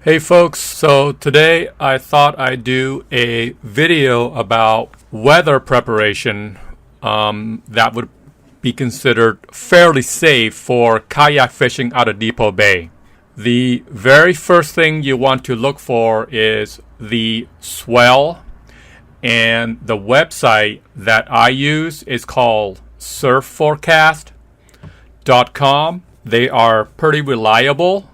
Hey folks, so today I thought I'd do a video about weather preparation that would be considered fairly safe for kayak fishing out of Depot Bay. The very first thing you want to look for is the swell, and the website that I use is called surfforecast.com. They are pretty reliable,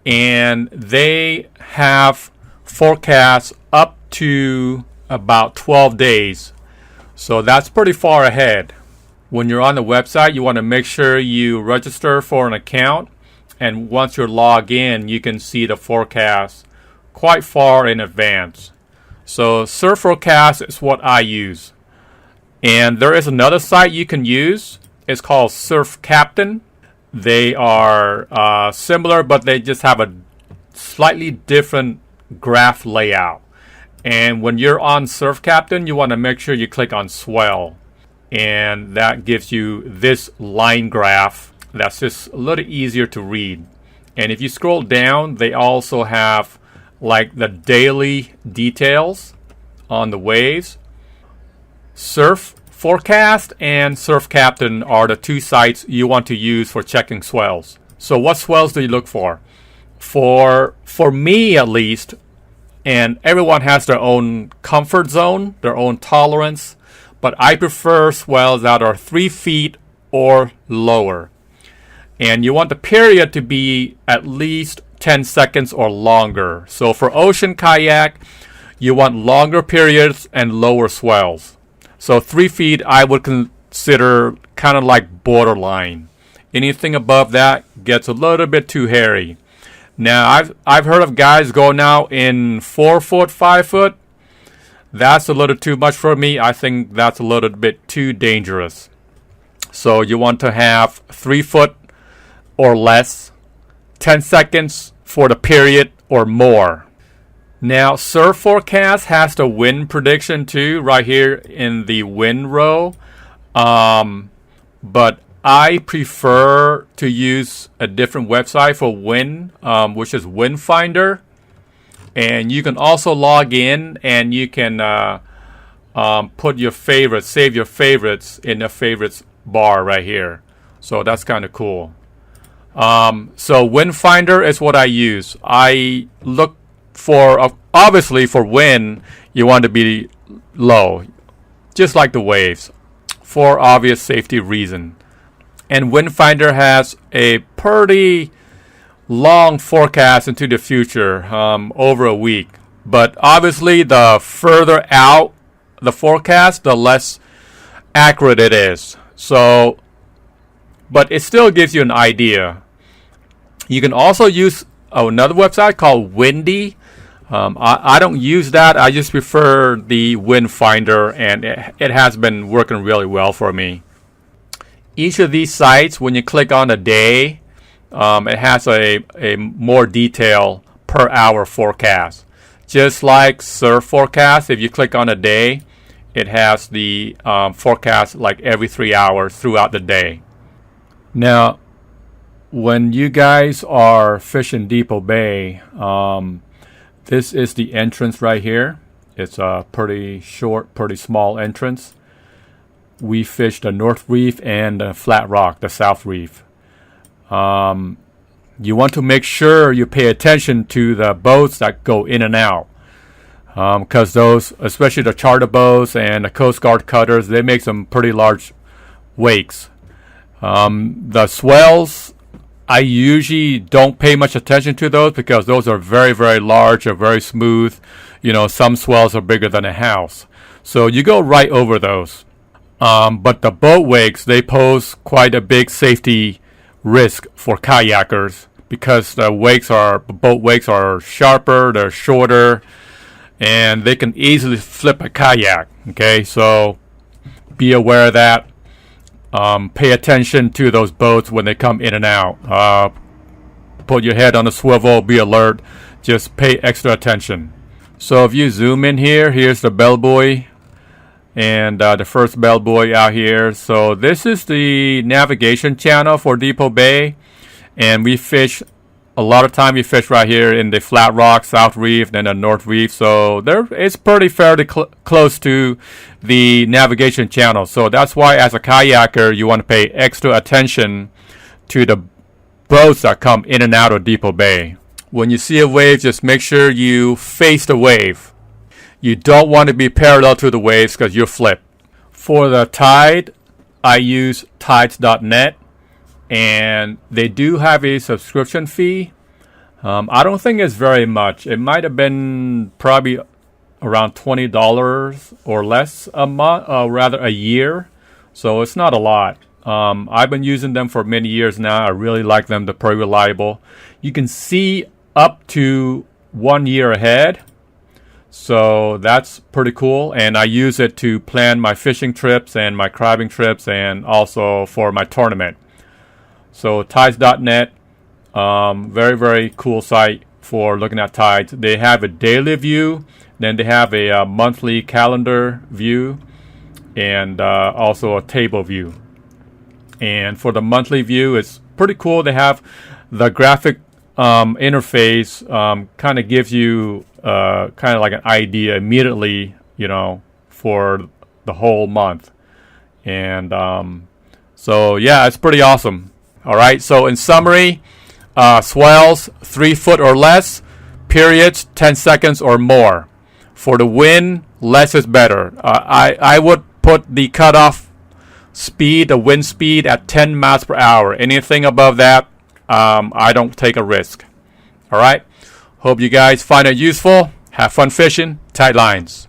and they have forecasts up to about 12 days. So that's pretty far ahead. When you're on the website, you want to make sure you register for an account. And once you're logged in, you can see the forecast quite far in advance. So Surf Forecast is what I use. And there is another site you can use. It's called Surf Captain. They are similar, but they just have a slightly different graph layout. And when you're on Surf Captain, you want to make sure you click on Swell. And that gives you this line graph that's just a little easier to read. And if you scroll down, they also have like the daily details on the waves. Surf Forecast and Surf Captain are the two sites you want to use for checking swells. So what swells do you look for? For me at least, and everyone has their own comfort zone, their own tolerance, but I prefer swells that are 3 feet or lower. And you want the period to be at least 10 seconds or longer. So for ocean kayak, you want longer periods and lower swells. So 3 feet I would consider kind of like borderline. Anything above that gets a little bit too hairy. Now I've heard of guys going out in 4 foot, 5 foot. That's a little too much for me. I think that's a little bit too dangerous. So you want to have 3 foot or less, 10 seconds for the period or more. Now, Surf Forecast has the wind prediction too, right here in the wind row. But I prefer to use a different website for wind, which is Wind Finder. And you can also log in and you can put your favorites, save your favorites in the favorites bar right here. So that's kind of cool. So Wind Finder is what I use. I look for, obviously for wind, you want to be low, just like the waves, for obvious safety reason. And Wind Finder has a pretty long forecast into the future, over a week. But obviously the further out the forecast, the less accurate it is. So, but it still gives you an idea. You can also use another website called Windy. I don't use that. I just prefer the Wind Finder, and it has been working really well for me. Each of these sites, when you click on a day, it has a more detail per hour forecast. Just like Surf Forecast, if you click on a day, it has the forecast like every 3 hours throughout the day. Now, when you guys are fishing Depot Bay, this is the entrance right here. It's a pretty short, pretty small entrance. We fish the North Reef and the Flat Rock, the South Reef. You want to make sure you pay attention to the boats that go in and out. Because those, especially the charter boats and the Coast Guard cutters, they make some pretty large wakes. The swells, I usually don't pay much attention to those because those are very, very large or very smooth. You know, some swells are bigger than a house. So you go right over those. But the boat wakes, they pose quite a big safety risk for kayakers because the boat wakes are sharper, they're shorter, and they can easily flip a kayak. Okay, so be aware of that. Pay attention to those boats when they come in and out. Put your head on a swivel, be alert, just pay extra attention. So if you zoom in here, here's the bellbuoy and the first bellbuoy out here. So this is the navigation channel for Depot Bay, and we fish a lot of time you fish right here in the Flat Rock, South Reef, then the North Reef. So it's pretty fairly close to the navigation channel. So that's why as a kayaker, you want to pay extra attention to the boats that come in and out of Depot Bay. When you see a wave, just make sure you face the wave. You don't want to be parallel to the waves because you'll flip. For the tide, I use Tidesnet. And they do have a subscription fee. I don't think it's very much. It might have been probably around $20 or less a month, rather a year. So it's not a lot. I've been using them for many years now. I really like them. They're pretty reliable. You can see up to 1 year ahead. So that's pretty cool. And I use it to plan my fishing trips and my crabbing trips and also for my tournament. So Tidesnet, very, very cool site for looking at tides. They have a daily view, then they have a monthly calendar view, and also a table view. And for the monthly view, it's pretty cool. They have the graphic interface, kind of gives you kind of like an idea immediately, for the whole month. And so, yeah, it's pretty awesome. All right, so in summary, swells 3 foot or less, periods 10 seconds or more. For the wind, less is better. I would put the cutoff speed, the wind speed, at 10 miles per hour. Anything above that, I don't take a risk. All right, hope you guys find it useful. Have fun fishing. Tight lines.